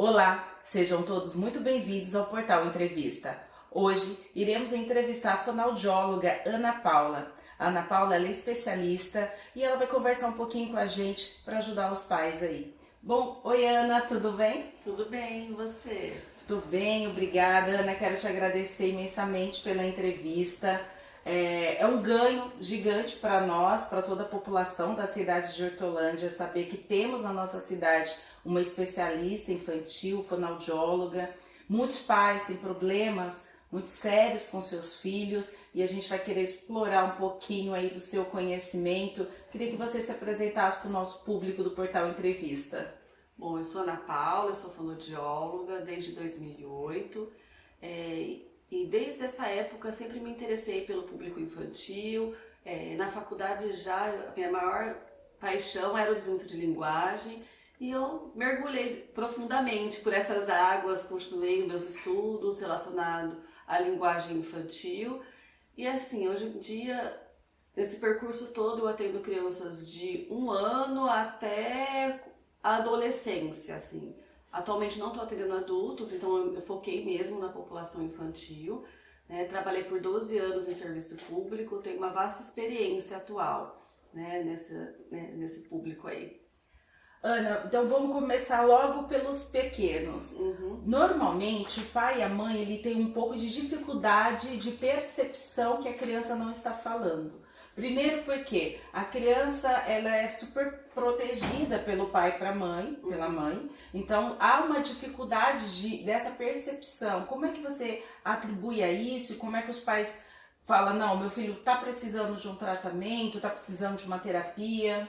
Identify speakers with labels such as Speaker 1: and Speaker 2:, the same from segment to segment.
Speaker 1: Olá, sejam todos muito bem-vindos ao Portal Entrevista. Hoje iremos entrevistar a fonoaudióloga Ana Paula. A Ana Paula ela é especialista e ela vai conversar um pouquinho com a gente para ajudar os pais aí. Bom, oi Ana, tudo bem?
Speaker 2: Tudo bem, e você?
Speaker 1: Tudo bem, obrigada Ana, quero te agradecer imensamente pela entrevista. É um ganho gigante para nós, para toda a população da cidade de Hortolândia, saber que temos na nossa cidade uma especialista infantil, fonoaudióloga. Muitos pais têm problemas muito sérios com seus filhos e a gente vai querer explorar um pouquinho aí do seu conhecimento. Queria que você se apresentasse para o nosso público do Portal Entrevista.
Speaker 2: Bom, eu sou Ana Paula, eu sou fonoaudióloga desde 2008 e desde essa época eu sempre me interessei pelo público infantil. Na faculdade já a minha maior paixão era o desenvolvimento de linguagem e eu mergulhei profundamente por essas águas, continuei meus estudos relacionados à linguagem infantil e assim, hoje em dia, nesse percurso todo eu atendo crianças de 1 ano até a adolescência, assim. Atualmente não estou atendendo adultos, então eu foquei mesmo na população infantil, né? Trabalhei por 12 anos em serviço público, tenho uma vasta experiência atual, né, nesse público aí.
Speaker 1: Ana, então vamos começar logo pelos pequenos. Normalmente o pai e a mãe ele tem um pouco de dificuldade de percepção que a criança não está falando. Primeiro porque a criança ela é super protegida pelo pai pela mãe, então há uma dificuldade dessa percepção. Como é que você atribui a isso e como é que os pais falam, não, meu filho está precisando de um tratamento, está precisando de uma terapia?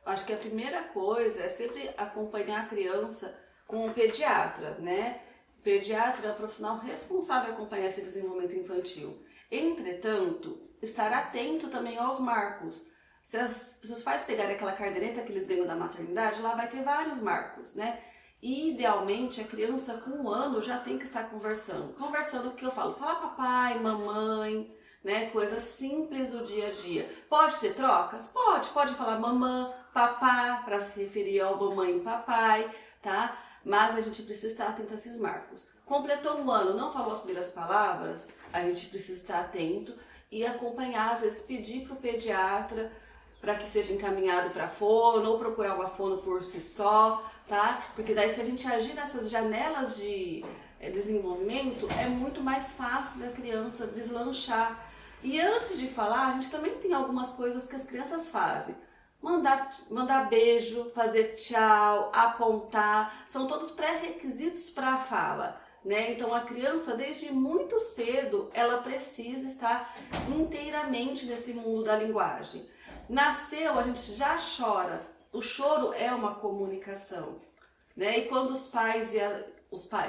Speaker 2: Acho que a primeira coisa é sempre acompanhar a criança com um pediatra, né? O pediatra é o profissional responsável por acompanhar esse desenvolvimento infantil. Entretanto, estar atento também aos marcos. Se os pais pegarem aquela caderneta que eles ganham da maternidade, lá vai ter vários marcos, né? E, idealmente, a criança com 1 ano já tem que estar conversando. Conversando o que eu falo, fala papai, mamãe, né? Coisas simples do dia a dia. Pode ter trocas? Pode falar mamã, papá, para se referir ao mamãe e papai, tá? Mas a gente precisa estar atento a esses marcos. Completou 1 ano, não falou as primeiras palavras, a gente precisa estar atento e acompanhar, às vezes pedir para o pediatra para que seja encaminhado para fono ou procurar uma fono por si só, tá? Porque daí se a gente agir nessas janelas de desenvolvimento, é muito mais fácil da criança deslanchar. E antes de falar, a gente também tem algumas coisas que as crianças fazem. Mandar beijo, fazer tchau, apontar, são todos pré-requisitos para a fala, né? Então a criança desde muito cedo ela precisa estar inteiramente nesse mundo da linguagem. Nasceu, a gente já chora, o choro é uma comunicação, né? E quando os pais,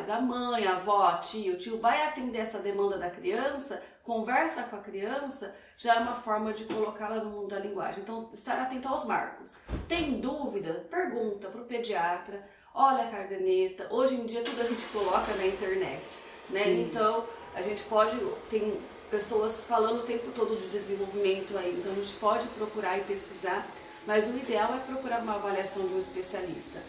Speaker 2: a mãe, a avó, a tia, o tio vai atender essa demanda da criança, conversa com a criança, já é uma forma de colocá-la no mundo da linguagem. Então, estar atento aos marcos. Tem dúvida? Pergunta para o pediatra, olha a caderneta. Hoje em dia tudo a gente coloca na internet, né?
Speaker 1: Sim.
Speaker 2: Então, a gente tem pessoas falando o tempo todo de desenvolvimento aí, então a gente pode procurar e pesquisar, mas o ideal é procurar uma avaliação de um especialista.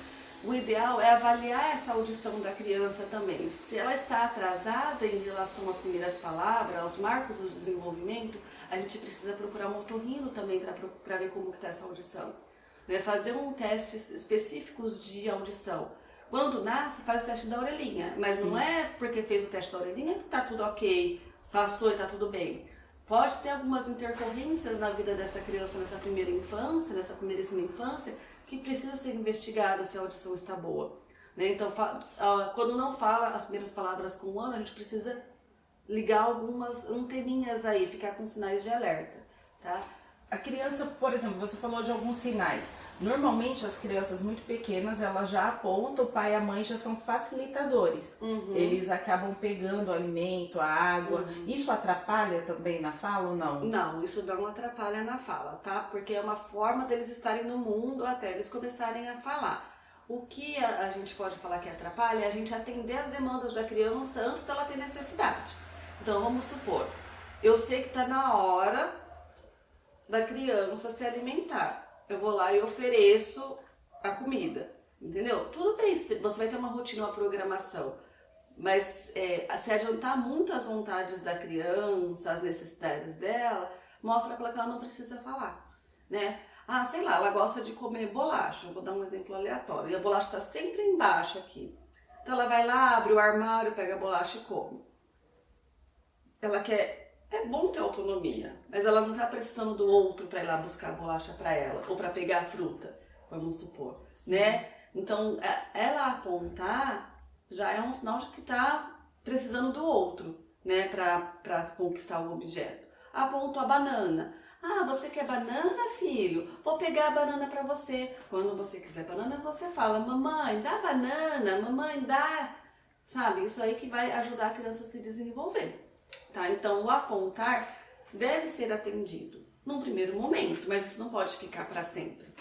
Speaker 2: O ideal é avaliar essa audição da criança também. Se ela está atrasada em relação às primeiras palavras, aos marcos do desenvolvimento, a gente precisa procurar um otorrino também para ver como está essa audição. Fazer um teste específicos de audição. Quando nasce, faz o teste da orelhinha, mas
Speaker 1: Sim.
Speaker 2: Não é porque fez o teste da orelhinha que está tudo ok, passou e está tudo bem. Pode ter algumas intercorrências na vida dessa criança nessa primeira infância, nessa primeiríssima infância, que precisa ser investigado se a audição está boa, né? Então, quando não fala as primeiras palavras com 1 ano, a gente precisa ligar algumas anteninhas aí, ficar com sinais de alerta, tá?
Speaker 1: A criança, por exemplo, você falou de alguns sinais. Normalmente as crianças muito pequenas, elas já apontam, o pai e a mãe já são facilitadores. Eles acabam pegando o alimento, a água. Isso atrapalha também na fala ou não?
Speaker 2: Não, isso não atrapalha na fala, tá? Porque é uma forma deles estarem no mundo até eles começarem a falar. O que a gente pode falar que atrapalha é a gente atender as demandas da criança antes dela ter necessidade. Então vamos supor, eu sei que está na hora da criança se alimentar. Eu vou lá e ofereço a comida. entendeu? Tudo bem, você vai ter uma rotina, uma programação, mas se adiantar muito as vontades da criança, as necessidades dela, mostra para ela que ela não precisa falar, né? Ah, sei lá, ela gosta de comer bolacha, eu vou dar um exemplo aleatório, e a bolacha está sempre embaixo aqui. Então ela vai lá, abre o armário, pega a bolacha e come. Ela quer, é bom ter autonomia, mas ela não está precisando do outro para ir lá buscar a bolacha para ela, ou para pegar a fruta, vamos supor, né? Então ela apontar já é um sinal de que está precisando do outro, né, para conquistar o objeto. Apontou a banana. Ah, você quer banana, filho? Vou pegar a banana para você. Quando você quiser banana, você fala, mamãe, dá banana, mamãe, dá. Sabe, isso aí que vai ajudar a criança a se desenvolver. Tá? Então, o apontar deve ser atendido num primeiro momento, mas isso não pode ficar para sempre.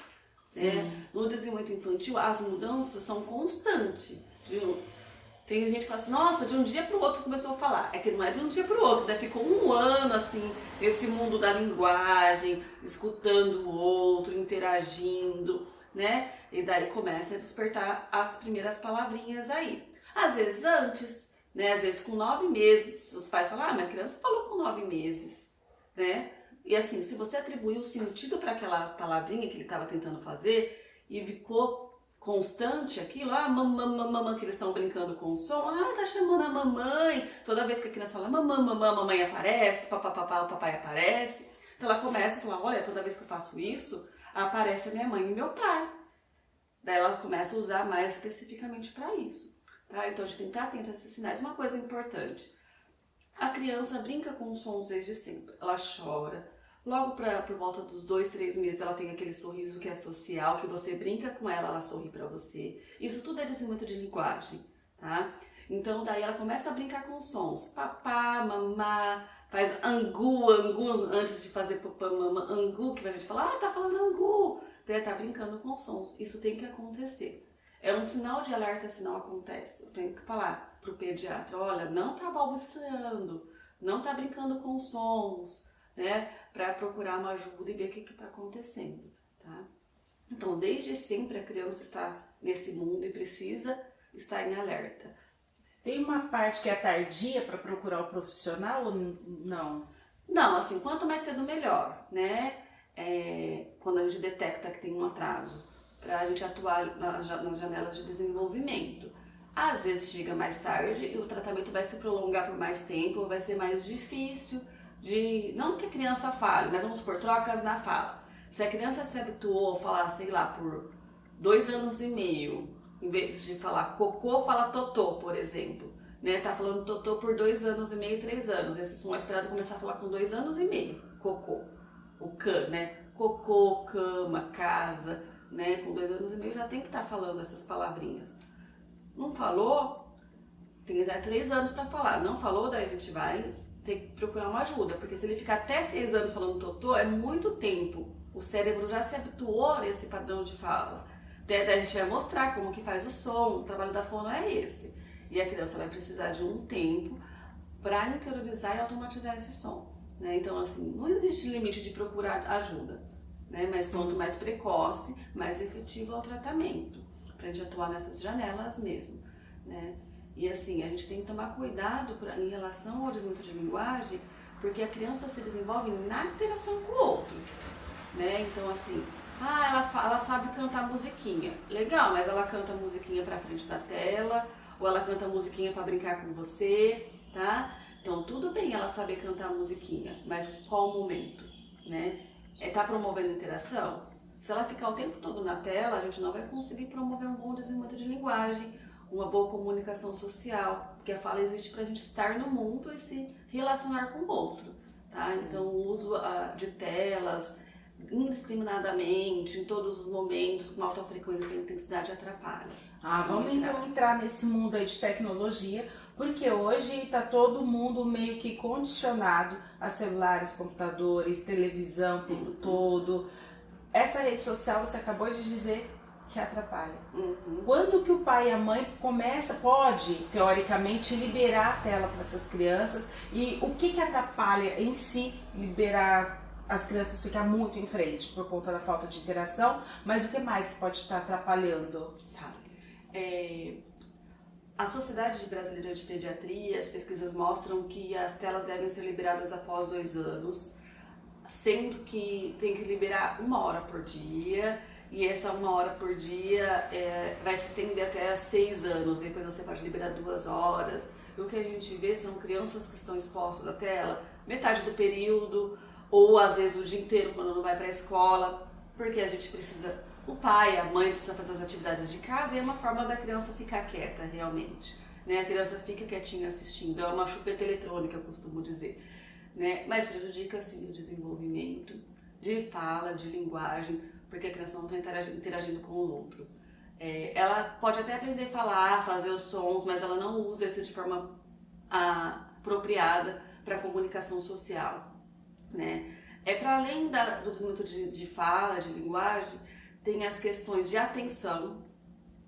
Speaker 2: Né? No desenvolvimento infantil, as mudanças são constantes. Tem gente que fala assim, nossa, de um dia para o outro começou a falar. É que não é de um dia para o outro, né? Ficou um ano assim, nesse mundo da linguagem, escutando o outro, interagindo, né? E daí começa a despertar as primeiras palavrinhas aí. Às vezes antes, né? Às vezes com 9 meses, os pais falam, ah, minha criança falou com 9 meses, né? E assim, se você atribuir o sentido para aquela palavrinha que ele estava tentando fazer e ficou constante aquilo, ah, mamãe, que eles estão brincando com o som, ah, tá chamando a mamãe, toda vez que a criança fala mamãe, a mamãe aparece, papapá, o papai aparece, então ela começa a falar, olha, toda vez que eu faço isso, aparece a minha mãe e meu pai. Daí ela começa a usar mais especificamente para isso, tá? Então a gente tem que estar atento a esses sinais. Uma coisa importante, a criança brinca com os sons desde sempre, ela chora. Logo por volta dos 2, 3 meses ela tem aquele sorriso que é social, que você brinca com ela, ela sorri pra você. Isso tudo é desenvolvimento de linguagem, tá? Então daí ela começa a brincar com sons. Papá, mamá, faz angu, antes de fazer papá, mamã, angu, que a gente fala, ah, tá falando angu. Daí tá brincando com sons. Isso tem que acontecer. É um sinal de alerta se não acontece. Eu tenho que falar pro pediatra, olha, não tá balbuciando, não tá brincando com sons, né, para procurar uma ajuda e ver o que está acontecendo, tá? Então, desde sempre a criança está nesse mundo e precisa estar em alerta.
Speaker 1: Tem uma parte que é tardia para procurar o profissional ou não?
Speaker 2: Não, assim, quanto mais cedo melhor, né? Quando a gente detecta que tem um atraso, para a gente atuar nas janelas de desenvolvimento. Às vezes chega mais tarde e o tratamento vai se prolongar por mais tempo, vai ser mais difícil. Não que a criança fale, mas vamos supor, trocas na fala. Se a criança se habituou a falar, sei lá, por 2 anos e meio, em vez de falar cocô, fala totô, por exemplo. Né? Tá falando totô por 2 anos e meio, 3 anos. Esse som é esperado começar a falar com 2 anos e meio, cocô. O can, né? Cocô, cama, casa, né? Com 2 anos e meio já tem que estar falando essas palavrinhas. Não falou? Tem que dar 3 anos para falar. Não falou, daí a gente vai ter que procurar uma ajuda, porque se ele ficar até 6 anos falando totô, é muito tempo. O cérebro já se habituou a esse padrão de fala. Daí a gente vai mostrar como que faz o som, o trabalho da fono é esse. E a criança vai precisar de um tempo para interiorizar e automatizar esse som. Né? Então, assim, não existe limite de procurar ajuda, né? Mas quanto mais precoce, mais efetivo é o tratamento, para a gente atuar nessas janelas mesmo, né? E assim, a gente tem que tomar cuidado em relação ao desenvolvimento de linguagem, porque a criança se desenvolve na interação com o outro, né? Então assim, ela sabe cantar musiquinha, legal, mas ela canta musiquinha pra frente da tela, ou ela canta musiquinha pra brincar com você, tá? Então tudo bem ela saber cantar musiquinha, mas qual o momento, né? Tá promovendo interação? Se ela ficar o tempo todo na tela, a gente não vai conseguir promover um bom desenvolvimento de linguagem, uma boa comunicação social, porque a fala existe para a gente estar no mundo e se relacionar com o outro, tá? Sim. Então o uso de telas indiscriminadamente, em todos os momentos, com alta frequência e intensidade atrapalha.
Speaker 1: Vamos então entrar nesse mundo aí de tecnologia, porque hoje está todo mundo meio que condicionado a celulares, computadores, televisão o tempo todo. Essa rede social, você acabou de dizer, que atrapalha. Quando que o pai e a mãe pode, teoricamente, liberar a tela para essas crianças, e o que atrapalha em si liberar as crianças ficam muito em frente por conta da falta de interação, mas o que mais que pode estar atrapalhando?
Speaker 2: Tá. A Sociedade Brasileira de Pediatria, as pesquisas mostram que as telas devem ser liberadas após 2 anos, sendo que tem que liberar 1 hora por dia, e essa 1 hora por dia vai se estender até 6 anos, depois você pode liberar 2 horas. E o que a gente vê são crianças que estão expostas à tela metade do período, ou às vezes o dia inteiro quando não vai para a escola, porque a gente precisa, o pai, a mãe precisa fazer as atividades de casa, e é uma forma da criança ficar quieta realmente, né? A criança fica quietinha assistindo, é uma chupeta eletrônica, eu costumo dizer, né? Mas prejudica sim o desenvolvimento de fala, de linguagem, porque a criança não está interagindo com o outro. Ela pode até aprender a falar, fazer os sons, mas ela não usa isso de forma apropriada para a comunicação social, né? Para além do desenvolvimento de fala, de linguagem, tem as questões de atenção,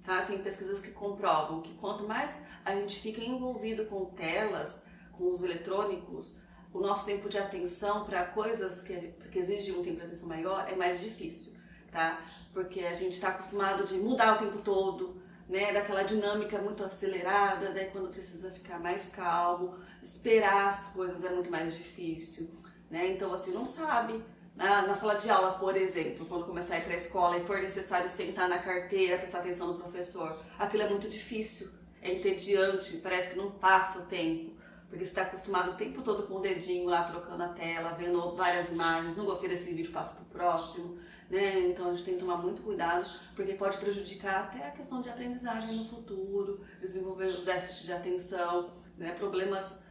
Speaker 2: tá? Tem pesquisas que comprovam que quanto mais a gente fica envolvido com telas, com os eletrônicos, o nosso tempo de atenção para coisas que exigem um tempo de atenção maior é mais difícil, tá? Porque a gente está acostumado de mudar o tempo todo, né? Daquela dinâmica muito acelerada, daí quando precisa ficar mais calmo, esperar as coisas é muito mais difícil, né? Então, assim, não sabe. Na sala de aula, por exemplo, quando começar a ir para a escola e for necessário sentar na carteira, prestar atenção no professor, aquilo é muito difícil, é entediante, parece que não passa o tempo, porque você está acostumado o tempo todo com o dedinho lá trocando a tela, vendo várias imagens, não gostei desse vídeo, passo para o próximo, né? Então a gente tem que tomar muito cuidado, porque pode prejudicar até a questão de aprendizagem no futuro, desenvolver os déficits de atenção, né? Problemas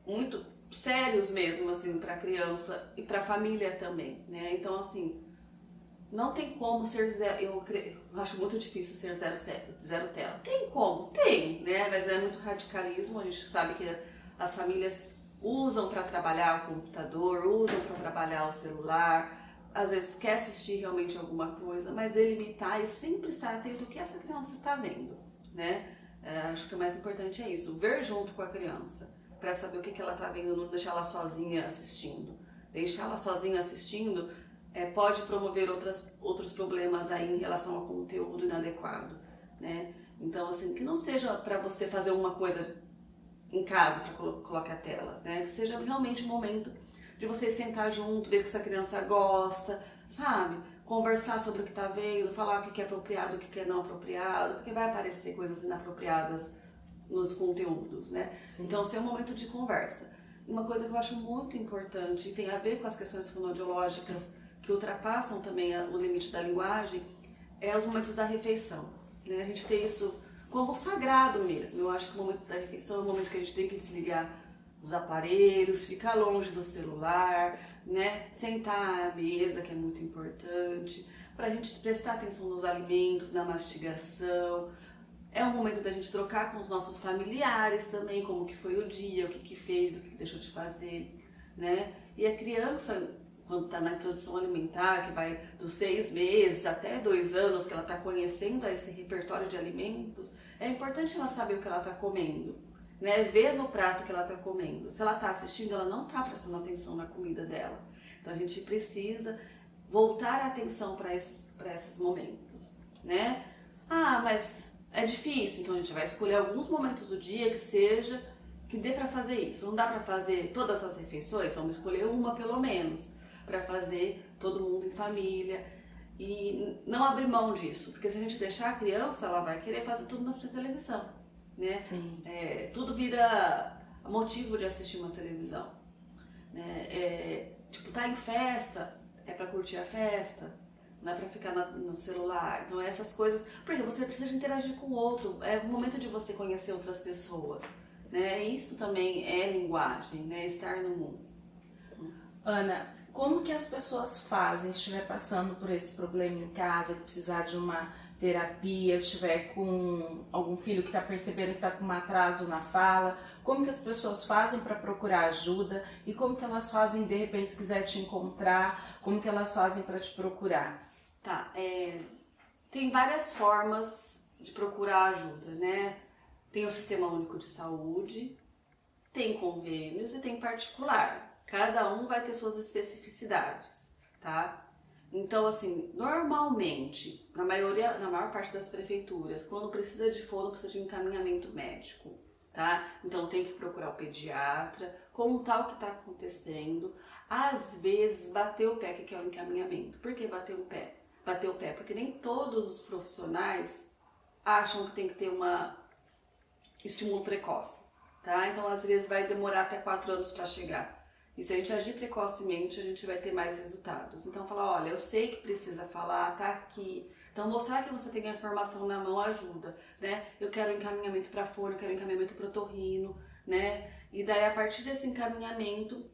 Speaker 2: muito sérios mesmo, assim, para a criança e para a família também, né? Então, assim, não tem como ser zero, eu acho muito difícil ser zero tela. Tem como? Tem, né? Mas é muito radicalismo, a gente sabe que as famílias usam para trabalhar o computador, usam para trabalhar o celular, às vezes quer assistir realmente alguma coisa, mas delimitar e sempre estar atento ao que essa criança está vendo, né? Acho que o mais importante é isso, ver junto com a criança, para saber o que ela está vendo, não deixar ela sozinha assistindo. Deixar ela sozinha assistindo pode promover outros problemas aí em relação ao conteúdo inadequado, né? Então, assim, que não seja para você fazer uma coisa em casa para colocar a tela, né? Que seja realmente um momento de você sentar junto, ver o que essa criança gosta, sabe? Conversar sobre o que está vendo, falar o que é apropriado, o que é não apropriado, porque vai aparecer coisas inapropriadas nos conteúdos, né? Sim. Então, ser um momento de conversa. Uma coisa que eu acho muito importante e tem a ver com as questões fonoaudiológicas que ultrapassam também o limite da linguagem é os momentos da refeição, né? A gente tem isso como sagrado mesmo. Eu acho que o momento da refeição é o momento que a gente tem que desligar os aparelhos, ficar longe do celular, né? Sentar à mesa, que é muito importante, para a gente prestar atenção nos alimentos, na mastigação. É um momento da gente trocar com os nossos familiares também, como que foi o dia, o que fez, o que deixou de fazer, né? E a criança, quando está na introdução alimentar, que vai dos 6 meses até 2 anos, que ela está conhecendo esse repertório de alimentos, é importante ela saber o que ela está comendo, né? Ver no prato o que ela está comendo. Se ela está assistindo, ela não está prestando atenção na comida dela. Então a gente precisa voltar a atenção para esses momentos, né? Mas é difícil, então a gente vai escolher alguns momentos do dia que dê para fazer isso. Não dá para fazer todas as refeições, vamos escolher uma pelo menos, para fazer todo mundo em família e não abrir mão disso, porque se a gente deixar a criança, ela vai querer fazer tudo na televisão, né?
Speaker 1: Sim.
Speaker 2: Tudo vira motivo de assistir uma televisão, né? Tipo, tá em festa, é para curtir a festa, não é para ficar no celular. Então essas coisas, porque você precisa interagir com o outro, é o momento de você conhecer outras pessoas, né? Isso também é linguagem, né? Estar no mundo.
Speaker 1: Ana, como que as pessoas fazem se estiver passando por esse problema em casa, que precisar de uma terapia, se estiver com algum filho que está percebendo que está com um atraso na fala, como que as pessoas fazem para procurar ajuda e como que elas fazem, de repente, se quiser te encontrar, como que elas fazem para te procurar?
Speaker 2: Tá, tem várias formas de procurar ajuda, né? Tem o Sistema Único de Saúde, tem convênios e tem particular. Cada um vai ter suas especificidades, tá? Então, assim, normalmente, na maior parte das prefeituras, quando precisa de fono, precisa de encaminhamento médico, tá? Então tem que procurar o pediatra, contar o que está acontecendo. Às vezes, bater o pé, que é o encaminhamento. Por que bater o pé? Bater o pé, porque nem todos os profissionais acham que tem que ter estímulo precoce, tá? Então, às vezes, vai demorar até 4 anos para chegar. E se a gente agir precocemente, a gente vai ter mais resultados. Então, falar, olha, eu sei que precisa falar, tá aqui. Então, mostrar que você tem a informação na mão ajuda, né? Eu quero encaminhamento para fono, eu quero encaminhamento para otorrino, né? E daí, a partir desse encaminhamento,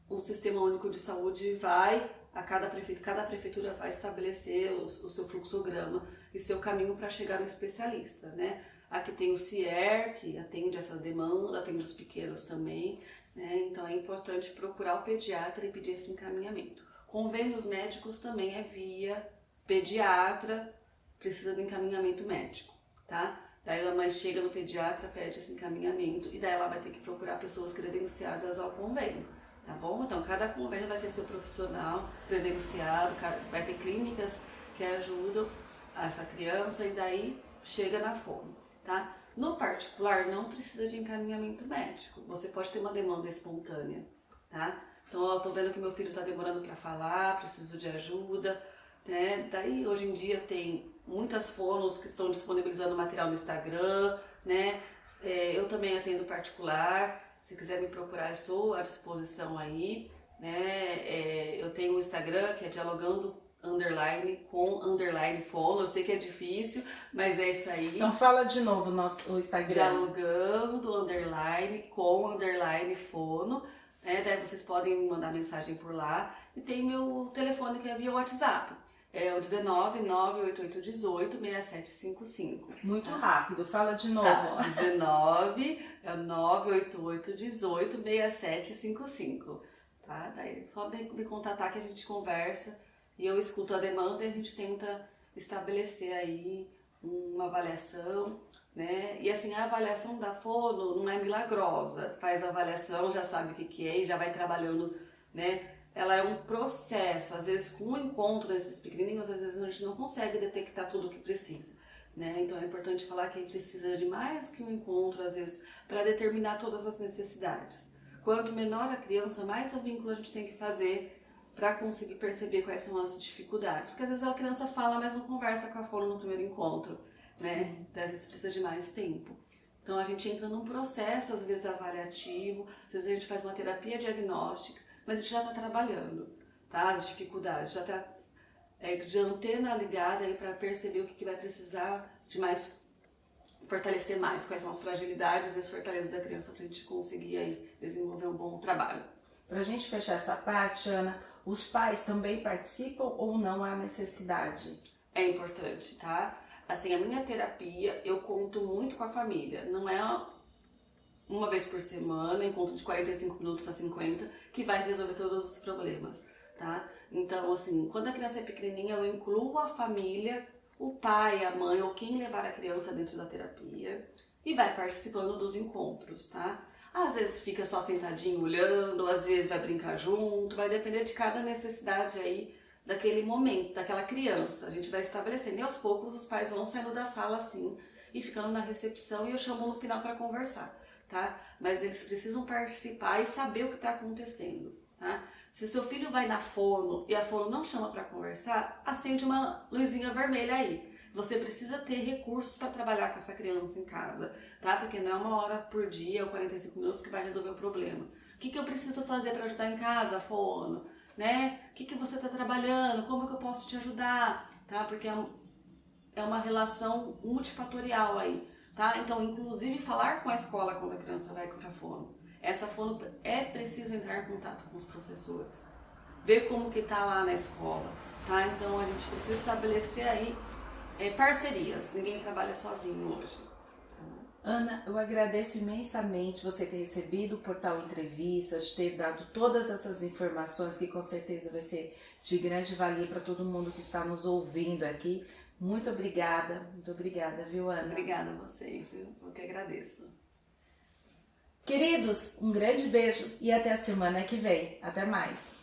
Speaker 2: o Sistema Único de Saúde vai, cada prefeitura vai estabelecer o seu fluxograma e seu caminho para chegar no especialista, né? Aqui tem o CIER, que atende essa demanda, atende os pequenos também, né? Então é importante procurar o pediatra e pedir esse encaminhamento. Convênios médicos também é via pediatra, precisa de encaminhamento médico, tá? Daí a mãe chega no pediatra, pede esse encaminhamento e daí ela vai ter que procurar pessoas credenciadas ao convênio, tá bom? Então cada convênio vai ter seu profissional credenciado, vai ter clínicas que ajudam essa criança e daí chega na fono, tá? No particular, não precisa de encaminhamento médico. Você pode ter uma demanda espontânea, tá? Então, eu tô vendo que meu filho está demorando para falar, preciso de ajuda, né? Daí, hoje em dia, tem muitas fonos que estão disponibilizando material no Instagram, né? Eu também atendo particular. Se quiser me procurar, estou à disposição aí, né? Eu tenho o Instagram, que é dialogando _com _fono, eu sei que é difícil, mas é isso aí.
Speaker 1: Então fala de novo o Instagram.
Speaker 2: Dialogando _com _fono, né? Daí vocês podem mandar mensagem por lá. E tem meu telefone que é via WhatsApp, é o 19 98818 6755.
Speaker 1: Muito rápido, fala de novo.
Speaker 2: Tá, 19 98818 6755. Tá? Daí só me contatar que a gente conversa. E eu escuto a demanda e a gente tenta estabelecer aí uma avaliação, né? E assim, a avaliação da fono não é milagrosa. Faz a avaliação, já sabe o que é e já vai trabalhando, né? Ela é um processo. Às vezes, com o encontro desses pequenininhos, às vezes a gente não consegue detectar tudo o que precisa, né? Então é importante falar que precisa de mais que um encontro, às vezes, para determinar todas as necessidades. Quanto menor a criança, mais o vínculo a gente tem que fazer para conseguir perceber quais são as dificuldades. Porque às vezes a criança fala, mas não conversa com a fono no primeiro encontro, né? Então, às vezes precisa de mais tempo. Então a gente entra num processo, às vezes avaliativo, às vezes a gente faz uma terapia diagnóstica, mas a gente já está trabalhando, tá? As dificuldades, já está de antena ligada aí para perceber o que vai precisar de mais, fortalecer mais, quais são as fragilidades e as fortalezas da criança para a gente conseguir aí desenvolver um bom trabalho.
Speaker 1: Para a gente fechar essa parte, Ana, os pais também participam ou não há necessidade?
Speaker 2: É importante, tá? Assim, a minha terapia, eu conto muito com a família. Não é uma vez por semana, encontro de 45 minutos a 50, que vai resolver todos os problemas, tá? Então, assim, quando a criança é pequenininha, eu incluo a família, o pai, a mãe ou quem levar a criança dentro da terapia e vai participando dos encontros, tá? Às vezes fica só sentadinho olhando, às vezes vai brincar junto, vai depender de cada necessidade aí daquele momento, daquela criança. A gente vai estabelecendo e aos poucos os pais vão saindo da sala assim e ficando na recepção e eu chamo no final para conversar, tá? Mas eles precisam participar e saber o que está acontecendo, tá? Se o seu filho vai na fono e a fono não chama para conversar, acende uma luzinha vermelha aí. Você precisa ter recursos para trabalhar com essa criança em casa, tá? Porque não é 1 hora por dia ou 45 minutos que vai resolver o problema. O que eu preciso fazer para ajudar em casa, fono? Né? O que você está trabalhando? Como que eu posso te ajudar? Tá? Porque é uma relação multifatorial aí, tá? Então, inclusive, falar com a escola quando a criança vai para a fono. Essa fono é preciso entrar em contato com os professores, ver como que tá lá na escola, tá? Então, a gente precisa estabelecer aí parcerias, ninguém trabalha sozinho hoje.
Speaker 1: Ana, eu agradeço imensamente você ter recebido o Portal Entrevistas, ter dado todas essas informações que com certeza vai ser de grande valia para todo mundo que está nos ouvindo aqui. Muito obrigada, viu, Ana?
Speaker 2: Obrigada a vocês, eu que agradeço.
Speaker 1: Queridos, um grande beijo e até a semana que vem. Até mais!